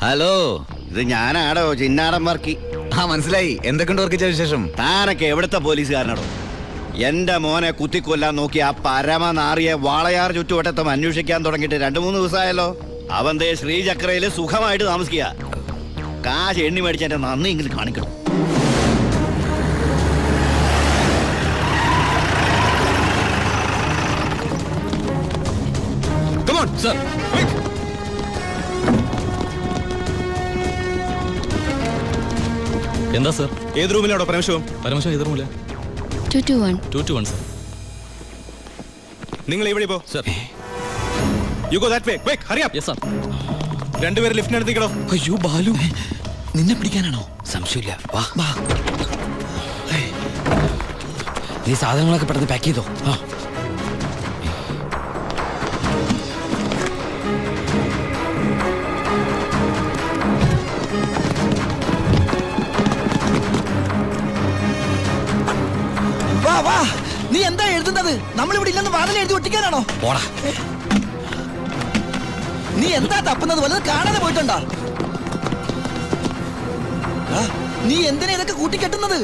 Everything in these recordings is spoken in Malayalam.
ഹലോ, ഇത് ഞാനാടോ ചിന്നാടൻ വർക്കി. മനസ്സിലായി. എന്തൊക്കെയുണ്ട് വർക്കിച്ച വിശേഷം? താനൊക്കെ എവിടുത്തെ പോലീസുകാരനാടോ? എന്റെ മോനെ കുത്തിക്കൊല്ലാൻ നോക്കി ആ പരമനാറിയെ വാളയാർ ചുറ്റുവട്ടത്തും അന്വേഷിക്കാൻ തുടങ്ങിയിട്ട് 2-3 ദിവസമായല്ലോ. അവൻ ദേ ശ്രീചക്രയില് സുഖമായിട്ട് താമസിക്കുക. കാശ് എണ്ണി മേടിച്ചെന്റെ നന്ദി എങ്കിലും കാണിക്കണം. എന്താ സർ? ഏത് റൂമിലാണോ പരമശിവം? പരമശിവം ഏത് റൂമില്ല? 221 സർ. നിങ്ങൾ ഇവിടെ പോ sir. You go that way. Quick, hurry up. Yes sir. രണ്ടുപേരും ലിഫ്റ്റിനടുത്തേക്കോ. അയ്യോ ബാലു, നിന്നെ പിടിക്കാനാണോ? സംശയമില്ല, വാ. നീ സാധനങ്ങളൊക്കെ പെട്ടെന്ന് പാക്ക് ചെയ്തോ. വാ. നീ എന്താ എഴുതുന്നത്? നമ്മളിവിടെ ഇല്ലെന്ന് വാതിൽ എഴുതി ഒട്ടിക്കാനാണോ? പോടാ. നീ എന്താ തപ്പുന്നത്? വല്ലത് കാണാതെ പോയിട്ടുണ്ടോ? നീ എന്തിനാ ഇതൊക്കെ കൂട്ടിക്കെട്ടുന്നത്?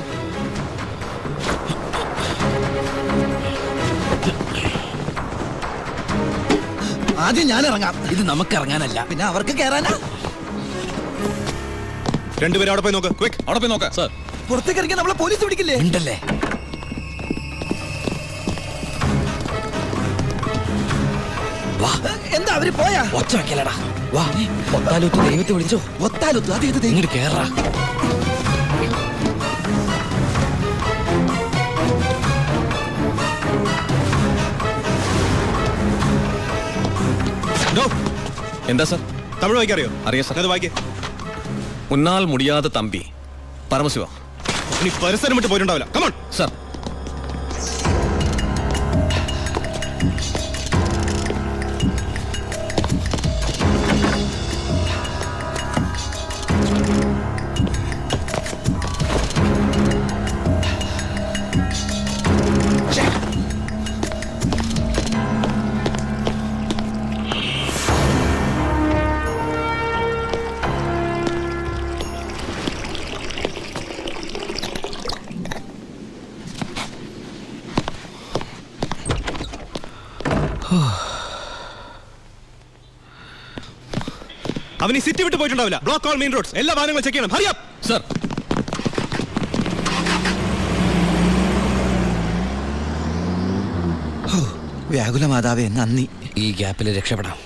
ആദ്യം ഞാൻ ഇറങ്ങാം. ഇത് നമുക്ക് ഇറങ്ങാനല്ല, പിന്നെ അവർക്ക് കയറാനാ. രണ്ടുപേരും അവിടെ പോയി നോക്ക്. ക്വിക്ക്, അവിടെ പോയി നോക്ക് സർ. പുറത്തേക്ക് ഇറങ്ങി നമ്മളെ പോലീസ് പിടിക്കില്ലേ? ഉണ്ടല്ലേ. എന്താ അവര് പോയാ? ഒച്ച വെക്കലടാ. വാ, ഒത്താലൊത്ത് ദൈവത്തെ വിളിച്ചോ. ഒത്താലൊത്തു അത് ഏത് ഇങ്ങോട്ട് കേറാ. എന്താ സർ? തമിഴ് വായിക്കറിയോ? അറിയാം സർ. അത് വായിക്കേ. ഉന്നാൽ മുടിയാതെ തമ്പി പരമശിവ. ഇനി പരിസരം വിട്ട് പോയിട്ടുണ്ടാവില്ല. Come on sir. അവൻ ഈ സിറ്റി വിട്ട് പോയിട്ടുണ്ടാവില്ല. ബ്ലോക്ക് ഓൾ മെയിൻ റോഡ്സ്, എല്ലാ വാഹനങ്ങളും ചെക്ക് ചെയ്യണം. Hurry up sir. വ്യാകുല മാതാവേ, നന്ദി. ഈ ഗ്യാപ്പിൽ രക്ഷപ്പെടാം.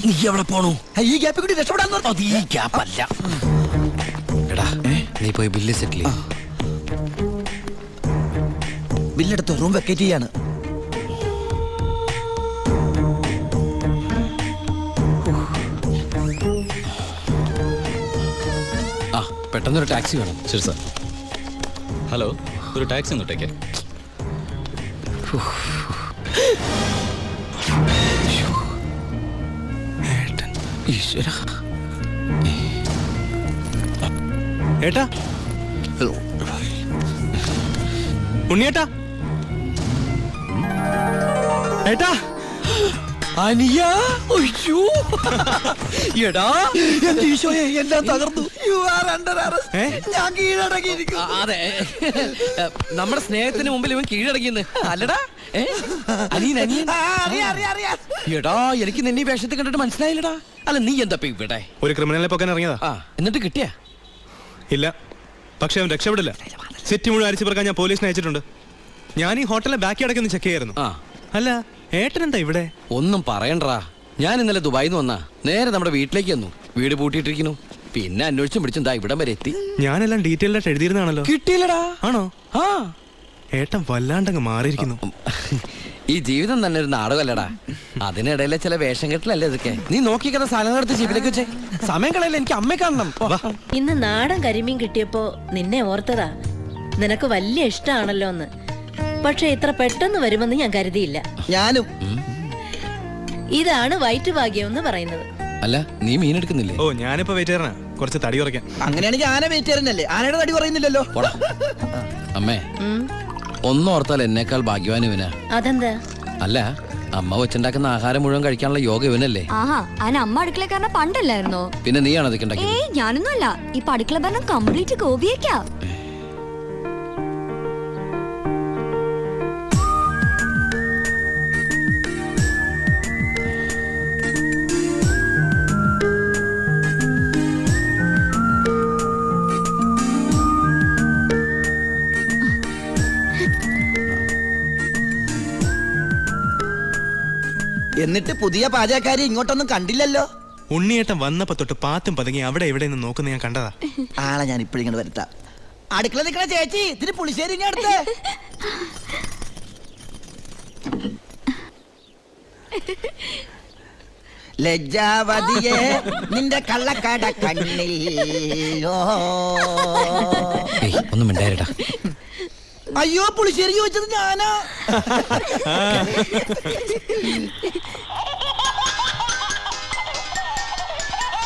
നീ എവിടെ പോണു? ഈ ഗ്യാപ്പിൽ കൂടി രക്ഷപ്പെടാൻ. അത് ഈ ഗ്യാപ്പല്ല. എടാ, നീ പോയി ബില്ല് സെറ്റിൽ ചെയ്യ്. ബില്ലെടുത്ത് റൂം വെക്കേറ്റ് ചെയ്യാണ്. പെട്ടെന്നൊരു ടാക്സി വേണം. ശരി സർ. ഹലോ, ഒരു ടാക്സി ഒന്നിട്ടേക്ക്. ഈശ്വര. ഏട്ടാ, ഉണ്ണിയേട്ടാ, ഏട്ടാ, അനിയ. അയ്യോ എടാ, എന്റെ ഈശോയെ, എല്ലാം തകർന്നു. You are under arrest. ഞാൻ കീഴടങ്ങിയിരിക്കുന്നു. അതെ, നമ്മുടെ സ്നേഹത്തിന് മുമ്പിൽ ഇവൻ കീഴടങ്ങിയെന്ന് അല്ലടാ. അനിയൻ അനിയൻ. എടാ, എനിക്ക് നിന്നെ ഈ വേഷത്തിൽ കണ്ടിട്ട് മനസ്സിലായില്ലടാ. അല്ല, നീ എന്താ ഇവിടെ? ഒരു ക്രിമിനലിനെ പൊക്കാൻ ഇറങ്ങിയതാ. എന്നിട്ട് കിട്ടിയാ? ഇല്ല, പക്ഷെ അവൻ രക്ഷപ്പെടില്ല. സിറ്റി മുഴുവൻ അരിച്ചു പറക്കാൻ ഞാൻ പോലീസിനെ അയച്ചിട്ടുണ്ട്. ഞാൻ ഈ ഹോട്ടലിലെ ബാക്കി അടക്കൊന്ന് ചെക്ക് ചെയ്യായിരുന്നു. അല്ല, ഏട്ടൻ എന്താ ഇവിടെ? ഒന്നും പറയണ്ടാ. ഞാൻ ഇന്നലെ ദുബായിൽ നിന്ന് വന്നാ നേരെ നമ്മുടെ വീട്ടിലേക്ക് വന്നു. വീട് പൂട്ടിയിട്ടിരിക്കുന്നു. പിന്നെ അന്വേഷിച്ചും പിടിച്ചും ഇവിടം വരെ എത്തി. ഞാനെല്ലാം ഡീറ്റെയിൽ ആയിട്ട് എഴുതിയിരുന്നാണല്ലോ. കിട്ടിയില്ലടാ. ആണോ? ആ, ഏട്ടൻ വല്ലാണ്ടങ്ങ് മാറിയിരിക്കുന്നു. ഈ ജീവിതം തന്നെ ഒരു നാടകമല്ലടാ. അതിനിടയിലെ ചില വേഷം കെട്ടിലല്ലേ ഇതൊക്കെ. നീ നോക്കിക്കുന്ന സാധനങ്ങൾ എടുത്ത് ജീപ്പിലേക്ക് വെച്ചേ. സമയം കളയല്ലേ, എനിക്ക് അമ്മയെ കാണണം. ഇന്ന് നാടൻ കരിമീൻ കിട്ടിയപ്പോ നിന്നെ ഓർത്തതാ. നിനക്ക് വലിയ ഇഷ്ടമാണല്ലോ എന്ന്. പക്ഷെ ഇത്ര പെട്ടെന്ന് വരുമെന്ന് ഞാൻ കരുതിയില്ല. ഞാനും. ഇതാണ് വയറ്റുഭാഗ്യം എന്ന് പറയുന്നത്. അല്ല, നീ മീൻ എടുക്കുന്നില്ലേ? ഓ, ഞാനിപ്പോ വെയിറ്റേറിനാ, കുറച്ച് തടി കുറയ്ക്കാൻ. അങ്ങനെയാണെങ്കിൽ ആന വെയിറ്റേറിയനല്ലേ? ആനയുടെ തടി പറയുന്നില്ലല്ലോ. അമ്മേ, ഒന്നോർത്താൽ എന്നേക്കാൾ ഭാഗ്യവാനുവിനാ. അതെന്താ? അല്ല, അമ്മ വെച്ചുണ്ടാക്കുന്ന ആഹാരം മുഴുവൻ കഴിക്കാനുള്ള യോഗ ഇവനല്ലേ? ആഹാ, അതിന് അമ്മ അടുക്കളക്കാരനെ പണ്ടല്ലായിരുന്നോ? പിന്നെ നീയാണോ അതൊക്കെ ഉണ്ടാക്കിയത്? ഏയ്, ഞാനൊന്നും അല്ല. ഇപ്പൊ അടുക്കള ഭരണം കംപ്ലീറ്റ് ഗോപിയേക്കാ. എന്നിട്ട് പുതിയ പാചകക്കാരി ഇങ്ങോട്ടൊന്നും കണ്ടില്ലല്ലോ. ഉണ്ണിയേട്ടൻ വന്നപ്പോ തൊട്ട് പാത്തും പതുങ്ങി അവിടെ എവിടെ നിന്ന് നോക്കുന്ന ഞാൻ കണ്ടതാ. ആളെ ഞാൻ ഇപ്പോഴിങ്ങനെ വരുത്താം. അടുക്കള നിൽക്കണ ചേച്ചി, ഇതിന് പുളിശ്ശേരി ഇങ്ങ് അടുത്ത്. ലജ്ജാവതിയെ നിന്റെ കള്ളക്കട കണ്ണിൽ. ഒന്നും മിണ്ടായിരടാ. അയ്യോ, പുളിശ്ശേരി ചോദിച്ചത് ഞാനാ.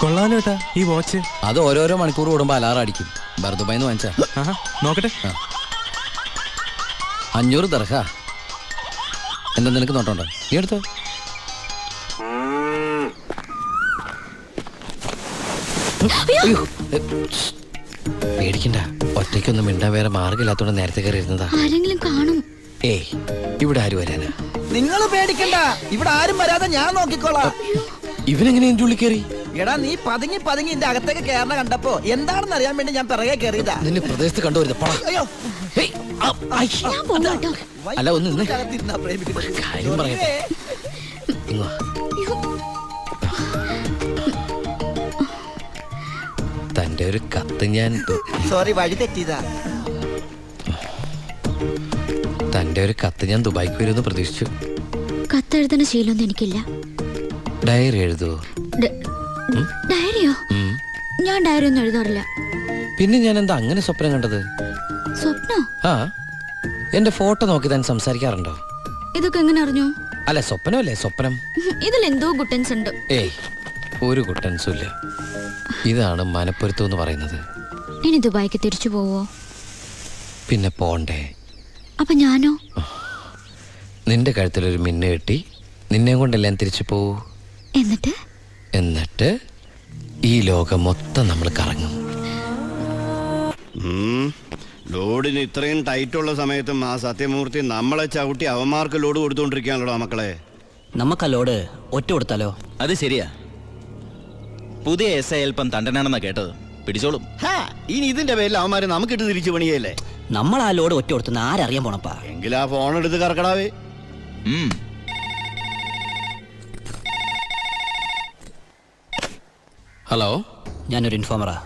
കൊള്ളാലോ ഏട്ടാ ഈ വാച്ച്. അത് ഓരോരോ മണിക്കൂർ കൂടുമ്പോ അലാറം അടിക്കും. ബർദുബായിന്ന് വാങ്ങിച്ചാ. നോക്കട്ടെ. 500 ദർഹ. എന്താ നിനക്ക് നോട്ടോണ്ടോ? നീ എടുത്തോ. അയ്യോ, പേടിക്കണ്ട. ഒറ്റയ്ക്കൊന്നും മിണ്ടാൻ വേറെ മാർഗമില്ലാത്തോണ്ട് നേരത്തെ കയറി ഇരുന്നതാ. ആരെങ്കിലും കാണും. ഏയ്, ഇവിടെ ആര് വരാനാ? നിങ്ങൾ പേടിക്കണ്ട, ഇവിടെ ആരും വരാതെ ഞാൻ നോക്കിക്കോളാം. ഇവനെങ്ങനെ എന്റെ ഉള്ളിൽ കയറി? എടാ, നീ പതുങ്ങി പതുങ്ങി എന്റെ അകത്തേക്ക് കയറണ കണ്ടപ്പോ എന്താണെന്ന് അറിയാൻ വേണ്ടി ഞാൻ പിറകെ കയറിയതാ. നിന്നെ പ്രദേശത്ത് കണ്ടുവരുന്നത്. അയ്യോ, ഞാൻ പോവാ കേട്ടോ. അല്ല, ഒന്ന് നിന്ന്. അകത്തിരുന്നാ പ്രേമിക്കുന്നത്. കാര്യം പറയട്ടെ. ഇങ്ങ് വാ. തന്റെ ഒരു കത്ത് ഞാൻ സോറി, വഴി തെറ്റിയതാ. തന്റെ ഒരു കത്ത് ഞാൻ ദുബായിക്ക് വരുമെന്ന് പ്രതീക്ഷിച്ചു. കത്തെഴുതുന്ന ശീലമൊന്നും എനിക്കില്ല. ഡയറി എഴുതുവോ? ഡയറിയോ? ഞാൻ ഡയറി ഒന്നും എഴുതാറില്ല. പിന്നെ ഞാൻ എന്താ അങ്ങനെ സ്വപ്നം കണ്ടത്? സ്വപ്നോ? ആ, എന്റെ ഫോട്ടോ നോക്കി താൻ സംസാരിക്കാറുണ്ടോ? ഇതൊക്കെ എങ്ങനെ അറിഞ്ഞു? അല്ല, സ്വപ്നമല്ലേ സ്വപ്നം. ഇതിലെന്തോ ഗുട്ടൻസ് ഉണ്ട്. ഏയ്, ഒരു കുട്ടൻസും ഇല്ല. ഇതാണ് മനപ്പൊരുത്തം എന്ന് പറയുന്നത്. ഇനി ദുബായിക്ക് തിരിച്ചു പോവോ? പിന്നെ പോണ്ടേ? അപ്പൊ ഞാനോ? നിന്റെ കഴുത്തിലൊരു മിന്നു കെട്ടി നിന്നെ കൊണ്ടെല്ലാം തിരിച്ചു പോവൂ. എന്നിട്ട് ഈ ലോകം മൊത്തം നമ്മൾ കറങ്ങും. ലോഡിന് ഇത്രയും ടൈറ്റുള്ള സമയത്തും ആ സത്യമൂർത്തി നമ്മളെ ചവിട്ടി അവന്മാർക്ക് ലോഡ് കൊടുത്തോണ്ടിരിക്കാണല്ലോ മക്കളെ. നമുക്ക് ആ ലോഡ് ഒറ്റ കൊടുത്താലോ? അത് ശരിയാ. പുതിയ എസ് ഐ അല്പം തണ്ടനാണെന്നാ കേട്ടത്. പിടിച്ചോളും. ഇനി ഇതിന്റെ പേരിൽ അവന്മാര് നമുക്കിട്ട് തിരിച്ചു പണിയല്ലേ? നമ്മൾ ആ ലോഡ് ഒറ്റ കൊടുത്തുന്ന ആരറിയാൻ പോണപ്പാ? എങ്കിൽ ആ ഫോൺ എടുത്ത് കറക്കടാവേ. ഹലോ, ഞാനൊരു ഇൻഫോമറാ.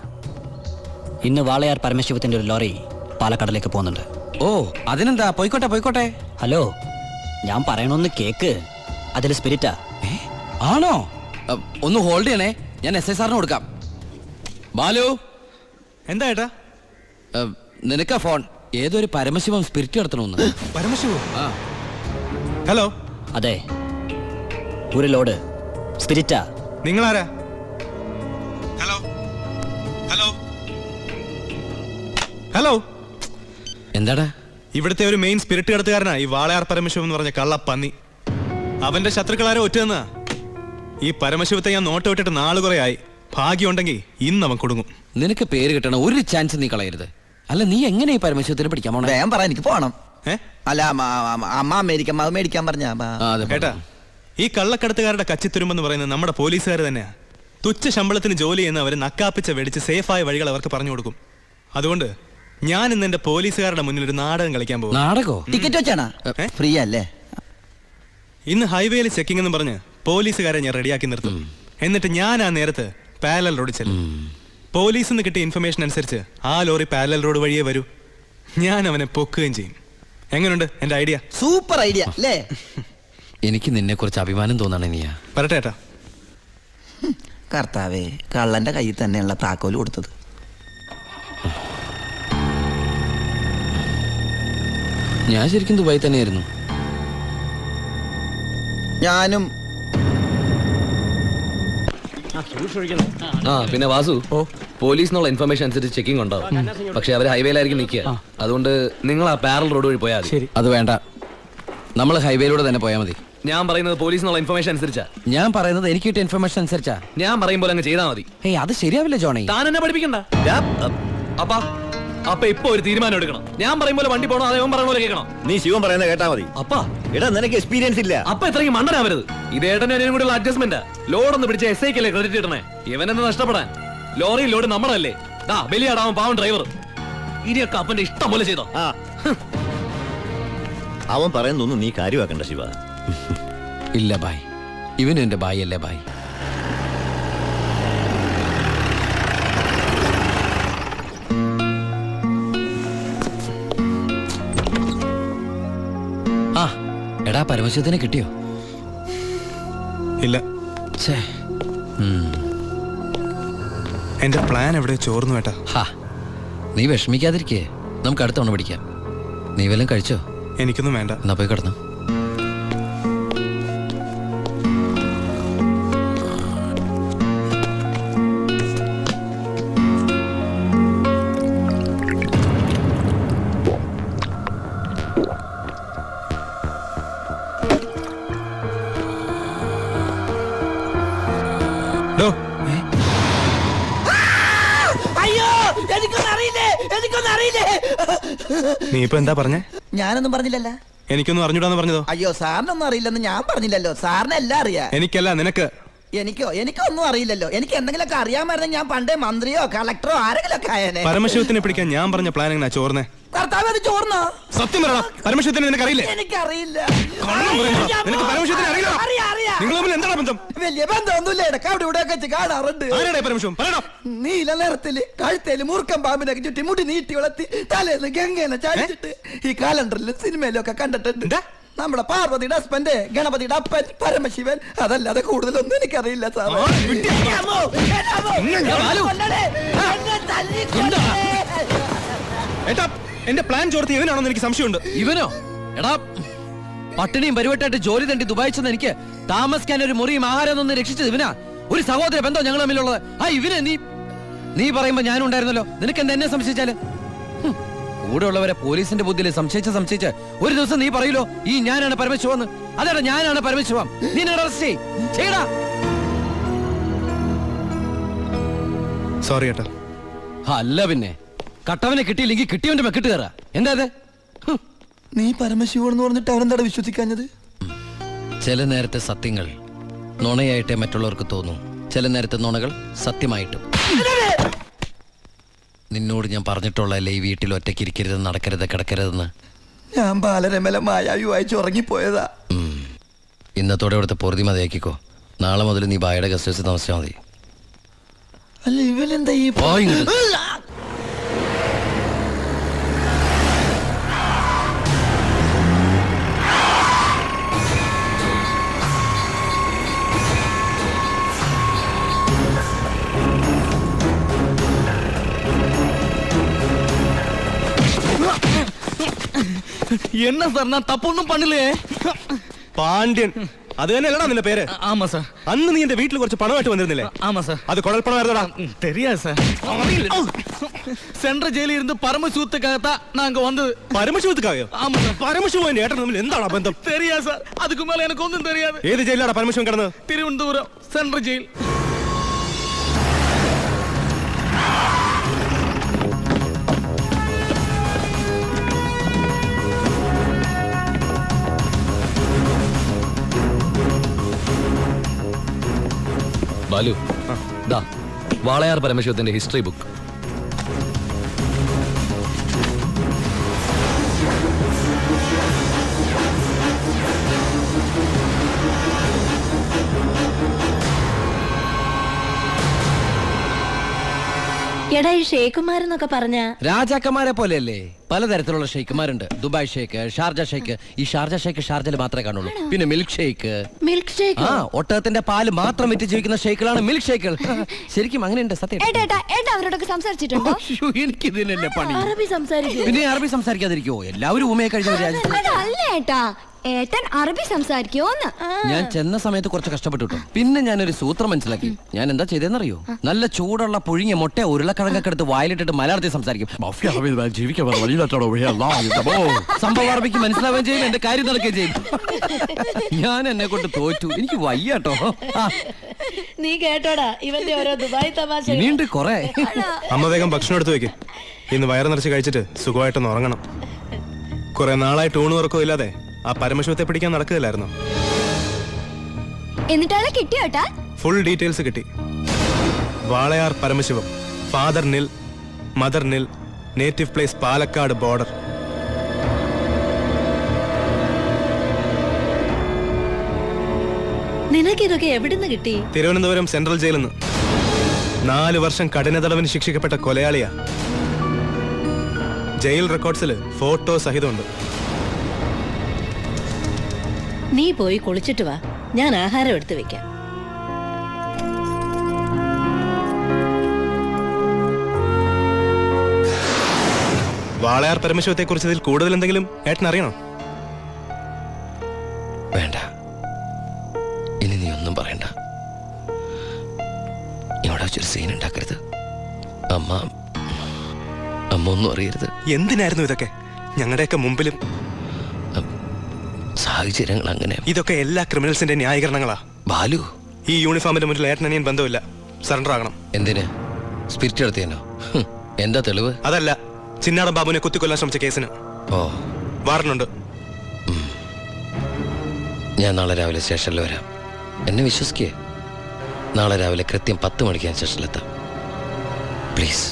ഇന്ന് വാളയാർ പരമശിവത്തിന്റെ ഒരു ലോറി പാലക്കാടിലേക്ക് പോകുന്നുണ്ട്. ഓ, അതിനെന്താ? പോയിക്കോട്ടെ പോയിക്കോട്ടെ. ഹലോ, ഞാൻ പറയണൊന്ന് കേക്ക്. അതിൽ സ്പിരിറ്റാ. ആണോ? ഒന്ന് ഹോൾഡ് ചെയ്യണേ, ഞാൻ എസ് ഐ സാറിന് കൊടുക്കാം. ബാലു. എന്താ ഏട്ടാ? നിനക്കാ ഫോൺ. ഏതൊരു പരമശിവം സ്പിരിറ്റ് നടത്തണമെന്ന്. പരമശിവോ? ഹലോ. അതെ, ഒരു ലോഡ് സ്പിരിറ്റാ. നിങ്ങളാരാ? Hello hello hello. എന്താടാ? ഇവിടുത്തെ ഒരു മെയിൻ സ്പിരിറ്റ് കടത്തുകാരനാ ഈ വാളയാർ പരമശിവം എന്ന് പറഞ്ഞ കള്ളപ്പന്നി. അവന്റെ ശത്രുക്കളാരോ ഒറ്റന്നാ. ഈ പരമശിവത്തെ ഞാൻ നോട്ട് വിട്ടിട്ട് നാള് കുറെ ആയി. ഭാഗ്യമുണ്ടെങ്കിൽ ഇന്ന് അവൻ കൊടുങ്ങും. നിനക്ക് പേര് കിട്ടണ ഒരു ചാൻസ് നീ കളയരുത്. അല്ല, നീ എങ്ങനെ ഈ പരമശിവത്തിന് പിടിക്കാൻ പോണേ? വേഗം പറ, എനിക്ക് പോണം. അല്ല, അമ്മ അമേരിക്കൻ മാവ് മേടിക്കാൻ പറഞ്ഞ. കേട്ടാ, ഈ കള്ളക്കടത്തുകാരുടെ കച്ചിത്തുരുമ്പെന്ന് പറയുന്നത് നമ്മുടെ പോലീസുകാർ തന്നെയാ. തുച്ഛ ശമ്പളത്തിന് ജോലി ചെയ്യുന്നവർ നക്കാപ്പിച്ച വെടിച്ച് സേഫായ വഴികൾ അവർക്ക് പറഞ്ഞു കൊടുക്കും. അതുകൊണ്ട് ഞാൻ ഇന്ന് എന്റെ പോലീസുകാരുടെ മുന്നിൽ ഒരു നാടകം കളിക്കാൻ പോകും. നാടകോ? ടിക്കറ്റ് വെച്ചാണോ? ഫ്രീ അല്ലേ? ഇന്ന് ഹൈവേയിൽ ചെക്കിംഗ് എന്ന് പറഞ്ഞ് പോലീസുകാരെ ഞാൻ റെഡിയാക്കി നിർത്തും. എന്നിട്ട് ഞാൻ ആ നേരത്ത് പാരലൽ റോഡ് ചെല്ലും. പോലീസിൽ നിന്ന് കിട്ടിയ ഇൻഫർമേഷൻ അനുസരിച്ച് ആ ലോറി പാരലൽ റോഡ് വഴിയേ വരൂ. ഞാൻ അവനെ പൊക്കുകയും ചെയ്യും. എങ്ങനെയുണ്ട് എന്റെ ഐഡിയ? സൂപ്പർ ഐഡിയ അല്ലേ? എനിക്ക് നിന്നെ കുറിച്ച് അഭിമാനം തോന്നാണ്. നീയാ പറട്ടെ ഏട്ടാ. കർത്താവേ, കള്ളന്റെ കയ്യിൽ തന്നെയുള്ള താക്കോല് കൊടുത്തത്. ഞാൻ ശരിക്കും ദുബായി തന്നെയായിരുന്നു. ഞാനും. പിന്നെ വാസു, പോലീസിനുള്ള ഇൻഫർമേഷൻ അനുസരിച്ച് ചെക്കിംഗ് ഉണ്ടാവും. പക്ഷെ അവർ ഹൈവേയിലായിരിക്കും നിൽക്കുക. അതുകൊണ്ട് നിങ്ങൾ ആ പാരൽ റോഡ് വഴി പോയാൽ. അത് വേണ്ട, നമ്മൾ ഹൈവേയിലൂടെ തന്നെ പോയാൽ മതി. ഞാൻ പറയുന്നത് പോലീസിനുള്ള ഇൻഫർമേഷൻ അനുസരിച്ചാ. ഞാൻ പറയുന്നത് എനിക്ക് കിട്ടിയ ഇൻഫർമേഷൻ അനുസരിച്ചാ. ഞാൻ പറയും പോലെ അങ്ങ് ചെയ്താൽ മതി. ഏയ് അത് ശരിയാവില്ല ജോണി. താൻ എന്നെ പഠിപ്പിക്കണ്ട. അപ്പൊ ഇപ്പൊ ഒരു തീരുമാനം എടുക്കണം. ഞാൻ പറയും പോലെ വണ്ടി പോകണോ അതേ പറയുന്ന പോലെ കേൾക്കണം. നീ ശിവൻ പറയുന്നത് കേട്ടാ മതി. അപ്പാ എടാ നിനക്ക് എക്സ്പീരിയൻസ് ഇല്ല. അപ്പൊ ഇത്രയും മണ്ടനാവരുത്. ഇത് ഏട്ടനും കൂടെയുള്ള അഡ്ജസ്റ്റ്മെന്റ്. ലോഡ് ഒന്ന് പിടിച്ച SI ക്കല്ലേ ക്രെഡിറ്റ് കിട്ടണേ. ഇവനെന്ന് നഷ്ടപ്പെടാൻ. ലോറി ലോഡ് നമ്മളല്ലേ. ബലിയാടാവൻ പാവൻ ഡ്രൈവർ. ഇനിയൊക്കെ അപ്പന്റെ ഇഷ്ടം പോലെ ചെയ്തോ. അവൻ പറയുന്നൊന്നും നീ കാര്യമാക്കണ്ട ശിവ. ഇല്ല ബായ്, ഇവനും എന്റെ ബായ് അല്ലേ ബായ്. ആ എടാ പരമശിവത്തിനെ കിട്ടിയോ? ഇല്ല. ഛേ. എന്റെ പ്ലാൻ എവിടെ ചോർന്നു ഏട്ടാ. ഹാ നീ വിഷമിക്കാതിരിക്കേ, നമുക്ക് അടുത്ത തവണ പിടിക്കാം. നീ വല്ലതും കഴിച്ചോ? എനിക്കൊന്നും വേണ്ട. എന്നാ പോയി കിടന്നു. അയ്യോ എനിക്കൊന്നും അറിയില്ലേ. നീ ഇപ്പൊ എന്താ പറഞ്ഞേ? ഞാനൊന്നും പറഞ്ഞില്ലല്ലോ. എനിക്കൊന്നും അറിഞ്ഞൂടാന്ന് പറഞ്ഞതോ? അയ്യോ സാറിനൊന്നും അറിയില്ലെന്ന് ഞാൻ പറഞ്ഞില്ലല്ലോ. സാറിന് എല്ലാം അറിയാം. എനിക്കല്ല, നിനക്ക്. എനിക്കൊന്നും അറിയില്ലല്ലോ. എനിക്ക് എന്തെങ്കിലുമൊക്കെ അറിയാമായിരുന്നെങ്കിൽ ഞാൻ പണ്ടേ മന്ത്രിയോ കളക്ടറോ ആരെങ്കിലും ഒക്കെ ആയേനെ. പരമശിവത്തിനെ പിടിക്കാൻ ഞാൻ പറഞ്ഞ പ്ലാൻ എങ്ങനെയാ ചോർന്നേ? കർത്താവ് അത് ചോർന്നോ? സത്യം പറയടാ, പരമശിവത്തിനെ നിനക്കറിയില്ലേ? എനിക്കറിയില്ല. നിനക്ക് പരമശിവത്തിനെ അറിയില്ല? നിങ്ങൾ തമ്മിൽ എന്താണ് ബന്ധം? വലിയ ബന്ധമൊന്നുമില്ല. ഇടക്ക് അവിടെ ഇവിടെ വെച്ച് കാണാറുണ്ട്. ആരാടേ പരമശിവൻ? പറയടാ. നീല നിറത്തില് കഴുത്തേല് മൂർക്കം പാമ്പിനൊക്കെ ചുറ്റി മുടി നീട്ടി വളർത്തി തലേന്ന് ഗംഗേനെ ചാടിച്ചിട്ട് ഈ കാലണ്ടറിലും സിനിമയിലും ഒക്കെ കണ്ടിട്ടുണ്ട്. നമ്മുടെ പാർവതിയുടെ ഹസ്ബൻഡ് ഗണപതിയുടെ അപ്പൻ പരമശിവൻ. അതല്ലാതെ കൂടുതലൊന്നും എനിക്കറിയില്ല സാർ. ഏട്ടാ എന്റെ പ്ലാൻ ചോർത്തി ഇവനാണെന്ന് എനിക്ക് സംശയമുണ്ട്. ഇവനോ? എടാ പട്ടിണിയും പരിവട്ടായിട്ട് ജോലി തണ്ടി ദുബായി ചെന്ന് എനിക്ക് താമസിക്കാൻ ഒരു മുറിയും ആഹാരം ഒന്ന് രക്ഷിച്ചത് ഇവനാ. ഒരു സഹോദര ബന്ധം ഞങ്ങൾ തമ്മിലുള്ളത്. ആ ഇവനെ നീ പറയുമ്പോ ഞാനും ഉണ്ടായിരുന്നല്ലോ. നിനക്ക് എന്താ എന്നെ സംശയിച്ചാല്? കൂടെ ഉള്ളവരെ പോലീസിന്റെ ബുദ്ധിയിൽ സംശയിച്ച് ഒരു ദിവസം നീ പറയൂലോ ഈ ഞാനാണ് പരമശിവന്ന്. അതെടാ ഞാനാണ് പരമശിവം. നീ അറസ്റ്റ് ചെയ്യടാ. സോറി ഏട്ടാ. അല്ല പിന്നെ കട്ടവനെ കിട്ടിയില്ലെങ്കിൽ കിട്ടിയവന്റെ മെക്കിട്ട് കയറാ. എന്താ അത്? നീ പരമശിവൻ പറഞ്ഞിട്ട് അവരെന്താ വിശ്വസിക്കാഞ്ഞത്? ചില നേരത്തെ സത്യങ്ങൾ നുണയായിട്ടേ മറ്റുള്ളവർക്ക് തോന്നും. ചില നേരത്തെ നുണകൾ സത്യമായിട്ടും. നിന്നോട് ഞാൻ പറഞ്ഞിട്ടുള്ളതല്ലേ ഈ വീട്ടിൽ ഒറ്റയ്ക്ക് ഇരിക്കരുത്, നടക്കരുത്, കിടക്കരുതെന്ന്. ഞാൻ ബാലരമല മായാവി വായിച്ച് ഉറങ്ങിപ്പോയതാ. ഇന്നത്തോടെ ഇവിടുത്തെ പൊറുതി മതിയാക്കിക്കോ. നാളെ മുതൽ നീ ബായുടെ ഗസ്റ്റ് ഹൗസിൽ താമസിച്ചാൽ മതി. അല്ല ഇവനെന്താ ഈ എന്നാ സാർ ഞാൻ തപ്പൊന്നും പണില്ലേ? പാണ്ഡ്യൻ അത് തന്നെയല്ലടാ നിന്റെ പേര്? ആമാ സാർ. അന്ന് നീ എന്റെ വീട്ടിൽ കുറച്ച് പണമായിട്ട് വന്നിരുന്നില്ലേ? ആമാ സാർ. അത് കുഴൽപ്പണമായിരുന്നടാ. தெரியாது சார். സെൻട്രൽ ജയിലിൽ ഇരുന്ന് പരമശിവத்துக்காக நாங்க வந்தது. പരമശിവത്തുക്കായോ? ஆமா சார். പരമശിവൻ ഏട്ടൻ തമ്മിൽ എന്താണ് ബന്ധം? தெரியாது சார். அதுக்கு மேல எனக்கு ஒண்ணும் தெரியாது. ഏത് ജയിലാടാ പരമശിവൻ കിടന്നത്? Thiruvananthapuram central jail. ബാലു ദാ വാളയാർ പരമശിവത്തിന്റെ ഹിസ്റ്ററി ബുക്ക്. എടാ ഈ ഷേഖുമാരെന്നൊക്കെ പറഞ്ഞ രാജാക്കന്മാരെ പോലെയല്ലേ? പലതരത്തിലുള്ള ഷെയ്ക്കുമാരുണ്ട്. ദുബായ് ഷേക്ക്, ഷാർജ ഷേക്ക്. ഈ ഷാർജ ഷേക്ക് ഷാർജയിൽ മാത്രമേ കാണുള്ളൂ. പിന്നെ മിൽക്ക് ഷേക്ക്. Milk shake? ആ ഒട്ടകത്തിന്റെ പാല് മാത്രം വിറ്റ് ജീവിക്കുന്ന ഷേക്കുകളാണ് മിൽക്ക് ഷേക്കുകൾ. ശരിക്കും അങ്ങനെയുണ്ട്. സത്യം. അവരോടൊക്കെ സംസാരിച്ചിട്ടുണ്ടോ? എനിക്ക് ഇതിനല്ലേ പണി. അറബി സംസാരിക്കും. പിന്നെ അറബി സംസാരിക്കാതിരിക്കുവോ? എല്ലാവരും ഊമയെ കഴിഞ്ഞ അല്ല ഏട്ടാ, ഏട്ടൻ അറബി സംസാരിക്കോന്ന്. ഞാൻ ചെന്ന സമയത്ത് കുറച്ച് കഷ്ടപ്പെട്ടു കേട്ടോ. പിന്നെ ഞാനൊരു സൂത്രം മനസ്സിലാക്കി. ഞാൻ എന്താ ചെയ്തെന്നറിയോ? നല്ല ചൂടുള്ള പുഴുങ്ങിയ മുട്ട ഉരുളക്കിഴങ്ങൊക്കെ എടുത്ത് വായിലിട്ടിട്ട് മലയാളത്തിൽ സംസാരിക്കും. സംഭവം അറബിക്ക് മനസ്സിലാവുകയും ചെയ്യും, എന്റെ കാര്യം നടക്കുകയും ചെയ്യും. ഞാൻ എന്നെ കൊണ്ട് തോറ്റു, എനിക്ക് വയ്യാട്ടോ. നീ കേട്ടോടാ ഇവന്റെ ഓരോ ദുബായ് തമാശ. ഇനിയുണ്ട് കൊറേ. അമ്മ വേഗം ഭക്ഷണം എടുത്തു വെക്ക്. ഇന്ന് വയറ് നിറച്ച് കഴിച്ചിട്ട് സുഖമായിട്ടൊന്ന് ഉറങ്ങണം. കുറെ നാളായിട്ട് ഊണ് ഉറക്കവും ഇല്ലാതെ ആ പരമശിവത്തെ പിടിക്കാൻ നടക്കുകയില്ലായിരുന്നു. എന്നിട്ടാളെ കിട്ടിയോട്ടാ? ഫുൾ ഡീറ്റെയിൽസ് കിട്ടി. വാളയാർ പരമശിവം, ഫാദർ നിൽ, മദർ നിൽ, നേറ്റീവ് പ്ലേസ് പാലക്കാട് ബോർഡർ. നിനക്കിതൊക്കെ എവിടുന്ന് കിട്ടി? തിരുവനന്തപുരം സെൻട്രൽ ജയിലിൽ നിന്ന് 4 വർഷം കഠിന തടവിന് ശിക്ഷിക്കപ്പെട്ട കൊലയാളിയാ. Jail റെക്കോർഡ്സിൽ photo സഹിതമുണ്ട്. നീ പോയി കുളിച്ചിട്ട് വാ, ഞാൻ ആഹാരം എടുത്തു വെക്കാം. വാളയാർ പരമശിവത്തെ കുറിച്ച് ഇതിൽ കൂടുതൽ എന്തെങ്കിലും ഏട്ടൻ അറിയണോ? വേണ്ട, ഇനി നീ ഒന്നും പറയണ്ട. ഇവിടെ വെച്ചൊരു സീൻ ഉണ്ടാക്കരുത്. അമ്മ ഒന്നും അറിയരുത്. എന്തിനായിരുന്നു ഇതൊക്കെ? ഞങ്ങളുടെയൊക്കെ മുമ്പിലും സാഹചര്യങ്ങൾ അങ്ങനെ. ഇതൊക്കെ എല്ലാ ക്രിമിനൽസിന്റെ ന്യായീകരണങ്ങളാ. ബാലു, ഈ യൂണിഫോമിന്റെ മുന്നിൽ ഏട്ടനനിയൻ ബന്ധമില്ല. സറണ്ടർ ആകണം. എന്തിന്? സ്പിരിറ്റ് എടുത്തേനോ? എന്താ തെളിവ്? അതല്ല, ചിന്നാടൻ ബാബുവിനെ കുത്തിക്കൊല്ലാൻ ശ്രമിച്ച കേസിന്. ഓ, വാറണ്ടുണ്ട്. ഞാൻ നാളെ രാവിലെ സ്റ്റേഷനിൽ വരാം. എന്നെ വിശ്വസിക്കേ. നാളെ രാവിലെ കൃത്യം 10 മണിക്ക് ഞാൻ സ്റ്റേഷനിലെത്താം. പ്ലീസ്.